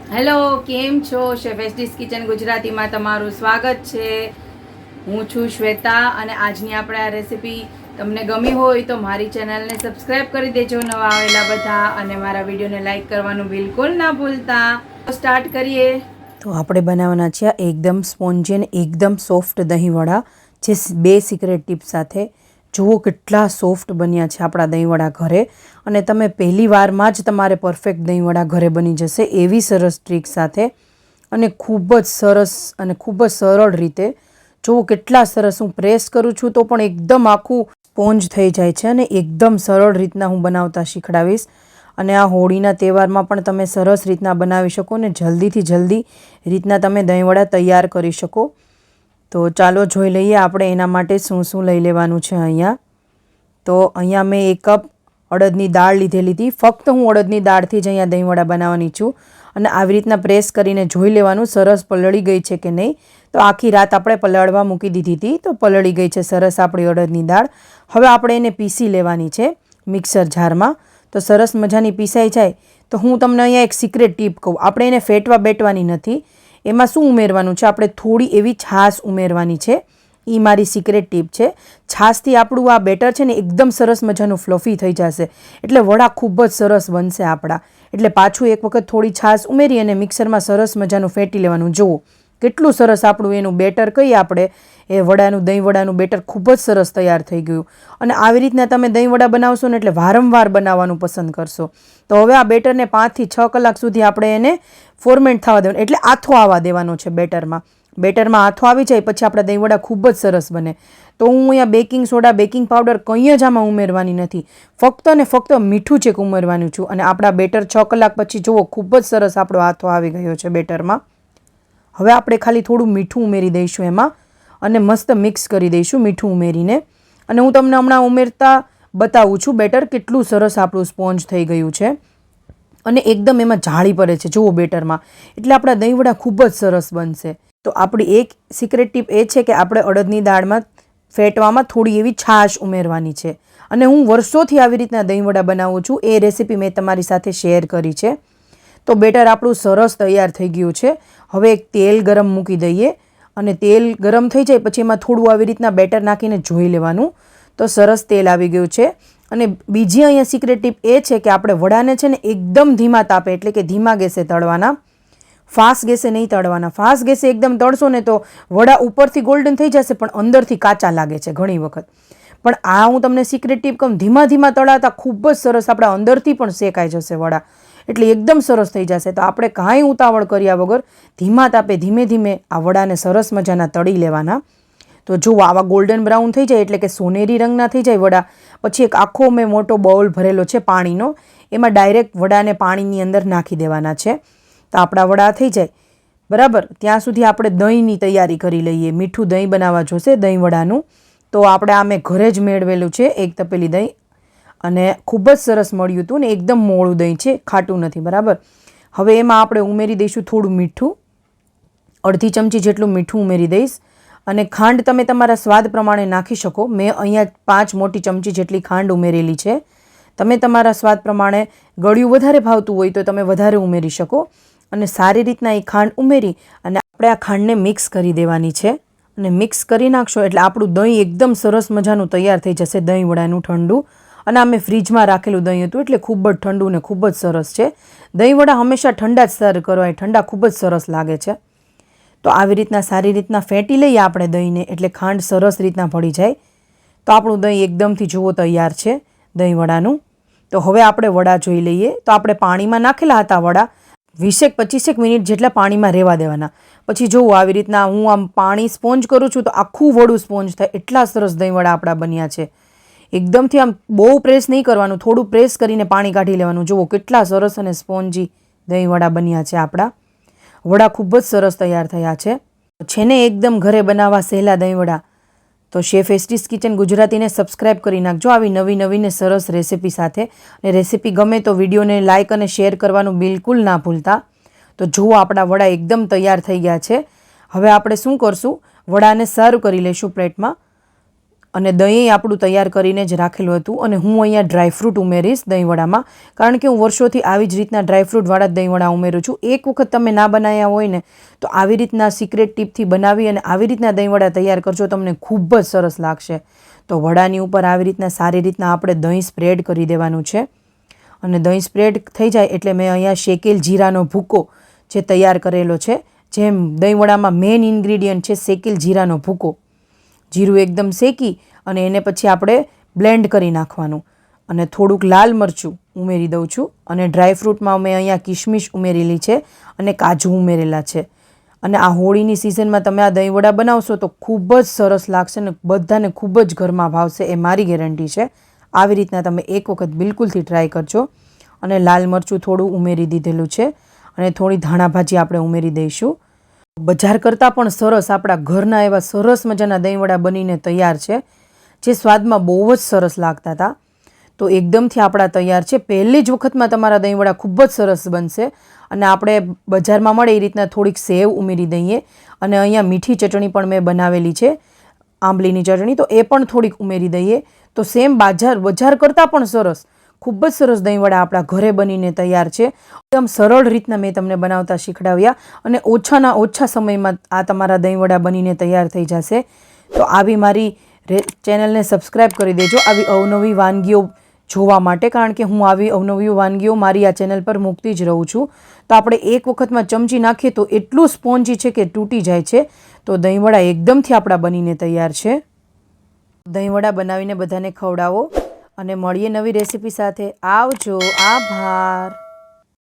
Hello, કેમ છો? Chef એસડીઝ kitchen ગુજરાતીમાં તમારું સ્વાગત છે. હું છું શ્વેતા અને આજની આપણે આ રેસીપી તમને ગમી હોય તો મારી ચેનલને સબસ્ક્રાઈબ કરી દેજો, નવા આવેલા બધા, અને મારા વિડીયોને લાઈક કરવાનું બિલકુલ ના ભૂલતા. તો સ્ટાર્ટ કરીએ. તો આપણે બનાવવાના છે એકદમ સ્પોન્જી અને એકદમ સોફ્ટ દહીંવડા, જે 2 સિક્રેટ ટિપ્સ સાથે. જુઓ કેટલા સોફ્ટ બન્યા છે આપણા દહીંવડા ઘરે, અને તમે પહેલી વારમાં જ તમારે પરફેક્ટ દહીંવડા ઘરે બની જશે એવી સરસ ટ્રીક સાથે, અને ખૂબ જ સરસ અને ખૂબ જ સરળ રીતે. જુઓ કેટલા સરસ, હું પ્રેસ કરું છું તો પણ એકદમ આખું સ્પોન્જ થઈ જાય છે, અને એકદમ સરળ રીતના હું બનાવતા શીખડાવીશ. અને આ હોળીના તહેવારમાં પણ તમે સરસ રીતના બનાવી શકો ને જલ્દીથી જલ્દી રીતના તમે દહીંવડા તૈયાર કરી શકો. તો ચાલો જોઈ લઈએ આપણે એના માટે શું શું લઈ લેવાનું છે અહીંયા. તો અહીંયા મેં 1 કપ અડદની દાળ લીધેલી હતી. ફક્ત હું અડદની દાળથી જ અહીંયા દહીંવડા બનાવવાની છું. અને આવી રીતના પ્રેસ કરીને જોઈ લેવાનું સરસ પલળી ગઈ છે કે નહીં. તો આખી રાત આપણે પલાળવા મૂકી દીધી હતી, તો પલળી ગઈ છે સરસ આપણી અડદની દાળ. હવે આપણે એને પીસી લેવાની છે મિક્સર જારમાં. તો સરસ મજાની પીસાઈ જાય તો હું તમને અહીંયા એક સિક્રેટ ટીપ કહું. આપણે એને ફેટવા બેટવાની નથી. એમાં શું ઉમેરવાનું છે, આપણે થોડી એવી છાશ ઉમેરવાની છે. એ મારી સિક્રેટ ટીપ છે. છાશથી આપણું આ બેટર છે ને એકદમ સરસ મજાનું ફ્લફી થઈ જશે, એટલે વડા ખૂબ જ સરસ બનશે આપણા. એટલે પાછું એક વખત થોડી છાશ ઉમેરી અને મિક્સરમાં સરસ મજાનું ફેટી લેવાનું. જુઓ કેટલું સરસ આપણું એનું બેટર કહીએ આપણે, એ વડાનું દહીંવડાનું બેટર ખૂબ જ સરસ તૈયાર થઈ ગયું. અને આવી રીતના તમે દહીંવડા બનાવશો ને એટલે વારંવાર બનાવવાનું પસંદ કરશો. તો હવે આ બેટરને 5 થી 6 કલાક સુધી આપણે એને ફોર્મેન્ટ થવા દેવાનું, એટલે આથો આવવા દેવાનો છે બેટરમાં. બેટરમાં આથો આવી જાય પછી આપણા દહીંવડા ખૂબ જ સરસ બને. તો હું અહીંયા બેકિંગ સોડા, બેકિંગ પાવડર કંઈ જ આમાં ઉમેરવાની નથી. ફક્ત ને ફક્ત મીઠું ચેક ઉમેરવાનું છું. અને આપણા બેટર 6 કલાક પછી જુઓ ખૂબ જ સરસ આપણો આથો આવી ગયો છે બેટરમાં. હવે આપણે ખાલી થોડું મીઠું ઉમેરી દઈશું એમાં, અને મસ્ત મિક્સ કરી દઈશું મીઠું ઉમેરીને. અને હું તમને હમણાં ઉમેરતા બતાવું છું બેટર કેટલું સરસ આપણું સ્પોન્જ થઈ ગયું છે, અને એકદમ એમાં જાળી પડે છે જુઓ બેટરમાં. એટલે આપણા દહીંવડા ખૂબ જ સરસ બનશે. તો આપણી એક સિક્રેટ ટીપ એ છે કે આપણે અડદની દાળમાં ફેટવામાં થોડી એવી છાશ ઉમેરવાની છે. અને હું વર્ષોથી આવી રીતના દહીંવડા બનાવું છું, એ રેસીપી મેં તમારી સાથે શેર કરી છે. તો બેટર આપણું સરસ તૈયાર થઈ ગયું છે. હવે એક તેલ ગરમ મૂકી દઈએ, અને તેલ ગરમ થઈ જાય પછી એમાં થોડું આવી રીતના બેટર નાખીને જોઈ લેવાનું. તો સરસ તેલ આવી ગયું છે. અને બીજી અહીંયા સિક્રેટ ટીપ એ છે કે આપણે વડાને છે ને એકદમ ધીમા તાપે, એટલે કે ધીમા ગેસે તળવાના, ફાસ્ટ ગેસે નહીં તળવાના. ફાસ્ટ ગેસે એકદમ તળશો ને તો વડા ઉપરથી ગોલ્ડન થઈ જશે પણ અંદરથી કાચા લાગે છે ઘણી વખત. પણ આ હું તમને સિક્રેટ ટીપ કહું, ધીમા ધીમા તળાતા ખૂબ જ સરસ આપણા અંદરથી પણ શેકાઈ જશે વડા, એટલે એકદમ સરસ થઈ જશે. તો આપણે કાંઈ ઉતાવળ કર્યા વગર ધીમા તાપે ધીમે ધીમે આ વડાને સરસ મજાના તળી લેવાના. તો જુઓ આવા ગોલ્ડન બ્રાઉન થઈ જાય એટલે કે સોનેરી રંગના થઈ જાય વડા. પછી એક આખો મેં મોટો બાઉલ ભરેલો છે પાણીનો, એમાં ડાયરેક્ટ વડાને પાણીની અંદર નાખી દેવાના છે. તો આપણા વડા થઈ જાય બરાબર, ત્યાં સુધી આપણે દહીંની તૈયારી કરી લઈએ. મીઠું દહીં બનાવવા જોશે દહીંવડાનું. તો આપણે આ મેં ઘરે જ મેળવેલું છે 1 તપેલી દહીં, અને ખૂબ જ સરસ મળ્યું હતું ને એકદમ મોળું દહીં છે, ખાટું નથી બરાબર. હવે એમાં આપણે ઉમેરી દઈશું થોડું મીઠું, અડધી ચમચી જેટલું મીઠું ઉમેરી દઈશ. અને ખાંડ તમે તમારા સ્વાદ પ્રમાણે નાખી શકો. મેં અહીંયા 5 મોટી ચમચી જેટલી ખાંડ ઉમેરેલી છે. તમે તમારા સ્વાદ પ્રમાણે ગળ્યું વધારે ભાવતું હોય તો તમે વધારે ઉમેરી શકો. અને સારી રીતના એ ખાંડ ઉમેરી અને આપણે આ ખાંડને મિક્સ કરી દેવાની છે. અને મિક્સ કરી નાખશો એટલે આપણું દહીં એકદમ સરસ મજાનું તૈયાર થઈ જશે, દહીંવડાનું ઠંડુ. અને આ મેં ફ્રીજમાં રાખેલું દહીં હતું એટલે ખૂબ જ ઠંડુ ને ખૂબ જ સરસ છે. દહીંવડા હંમેશા ઠંડા જ સર્વ કરવાય, ઠંડા ખૂબ જ સરસ લાગે છે. તો આવી રીતના સારી રીતના ફેટી લઈએ આપણે દહીંને, એટલે ખાંડ સરસ રીતના ભળી જાય. તો આપણું દહીં એકદમથી જુઓ તૈયાર છે દહીંવડાનું. તો હવે આપણે વડા જોઈ લઈએ. તો આપણે પાણીમાં નાખેલા હતા વડા, 20-25 મિનિટ જેટલા પાણીમાં રહેવા દેવાના. પછી જુઓ આવી રીતના હું આમ પાણી સ્પોન્જ કરું છું તો આખું વડું સ્પોન્જ થાય, એટલા સરસ દહીંવડા આપણા બન્યા છે. એકદમથી આમ બહુ પ્રેસ નહીં કરવાનું, થોડું પ્રેસ કરીને પાણી કાઢી લેવાનું. જુઓ કેટલા સરસ અને સ્પોન્જી દહીંવડા બન્યા છે આપણા. વડા ખૂબ જ સરસ તૈયાર થયા છે ને એકદમ ઘરે બનાવવા સહેલા દહીંવડા. તો શેફ એસડીઝ કિચન ગુજરાતીને સબસ્ક્રાઈબ કરી નાખજો આવી નવી નવીને સરસ રેસીપી સાથે. અને રેસીપી ગમે તો વિડીયોને લાઇક અને શેર કરવાનું બિલકુલ ના ભૂલતા. તો જુઓ આપણા વડા એકદમ તૈયાર થઈ ગયા છે. હવે આપણે શું કરશું, વડાને સર્વ કરી લઈશું પ્લેટમાં. અને દહીં આપણું તૈયાર કરીને જ રાખેલું હતું. અને હું અહીંયા ડ્રાયફ્રૂટ ઉમેરીશ દહીંવડામાં, કારણ કે હું વર્ષોથી આવી જ રીતના ડ્રાયફ્રૂટવાળા જ દહીંવડા ઉમેરું છું. એક વખત તમે ના બનાવ્યા હોય ને તો આવી રીતના સિક્રેટ ટીપથી બનાવી અને આવી રીતના દહીંવડા તૈયાર કરજો, તમને ખૂબ જ સરસ લાગશે. તો વડાની ઉપર આવી રીતના સારી રીતના આપણે દહીં સ્પ્રેડ કરી દેવાનું છે. અને દહીં સ્પ્રેડ થઈ જાય એટલે મેં અહીંયા શેકેલ જીરાનો ભૂકો જે તૈયાર કરેલો છે, જેમ દહીંવડામાં મેઇન ઇન્ગ્રીડિયન્ટ છે શેકેલ જીરાનો ભૂકો. જીરું એકદમ શેકી અને એને પછી આપણે બ્લેન્ડ કરી નાખવાનું. અને થોડુંક લાલ મરચું ઉમેરી દઉં છું. અને ડ્રાયફ્રૂટમાં મેં અહીંયા કિશમિશ ઉમેરેલી છે અને કાજુ ઉમેરેલા છે. અને આ હોળીની સિઝનમાં તમે આ દહીંવડા બનાવશો તો ખૂબ જ સરસ લાગશે ને બધાને ખૂબ જ ઘરમાં ભાવશે, એ મારી ગેરંટી છે. આવી રીતના તમે એક વખત બિલકુલથી ટ્રાય કરજો. અને લાલ મરચું થોડું ઉમેરી દીધેલું છે અને થોડી ધાણા ભાજી આપણે ઉમેરી દઈશું. બજાર કરતાં પણ સરસ આપણા ઘરના એવા સરસ મજાના દહીંવડા બનીને તૈયાર છે, જે સ્વાદમાં બહુ જ સરસ લાગતા હતા. તો એકદમથી આપણા તૈયાર છે. પહેલી જ વખતમાં તમારા દહીંવડા ખૂબ જ સરસ બનશે. અને આપણે બજારમાં મળે એ રીતના થોડીક સેવ ઉમેરી દઈએ. અને અહીંયા મીઠી ચટણી પણ મેં બનાવેલી છે, આંબલીની ચટણી, તો એ પણ થોડીક ઉમેરી દઈએ. તો સેમ બજાર કરતાં પણ સરસ, ખૂબ જ સરસ દહીંવડા આપણા ઘરે બનીને તૈયાર છે. એકદમ સરળ રીતના મેં તમને બનાવતા શીખડાવ્યા અને ઓછાના ઓછા સમયમાં આ તમારા દહીંવડા બનીને તૈયાર થઈ જશે. તો આવી મારી ચેનલને સબસ્ક્રાઈબ કરી દેજો આવી અવનવી વાનગીઓ જોવા માટે, કારણ કે હું આવી અવનવી વાનગીઓ મારી આ ચેનલ પર મૂકતી જ રહું છું. તો આપણે એક વખતમાં ચમચી નાખીએ તો એટલું સ્પોન્જી છે કે તૂટી જાય છે. તો દહીંવડા એકદમથી આપણા બનીને તૈયાર છે. દહીંવડા બનાવીને બધાને ખવડાવો અને મળીએ નવી રેસીપી સાથે. આવજો. આભાર.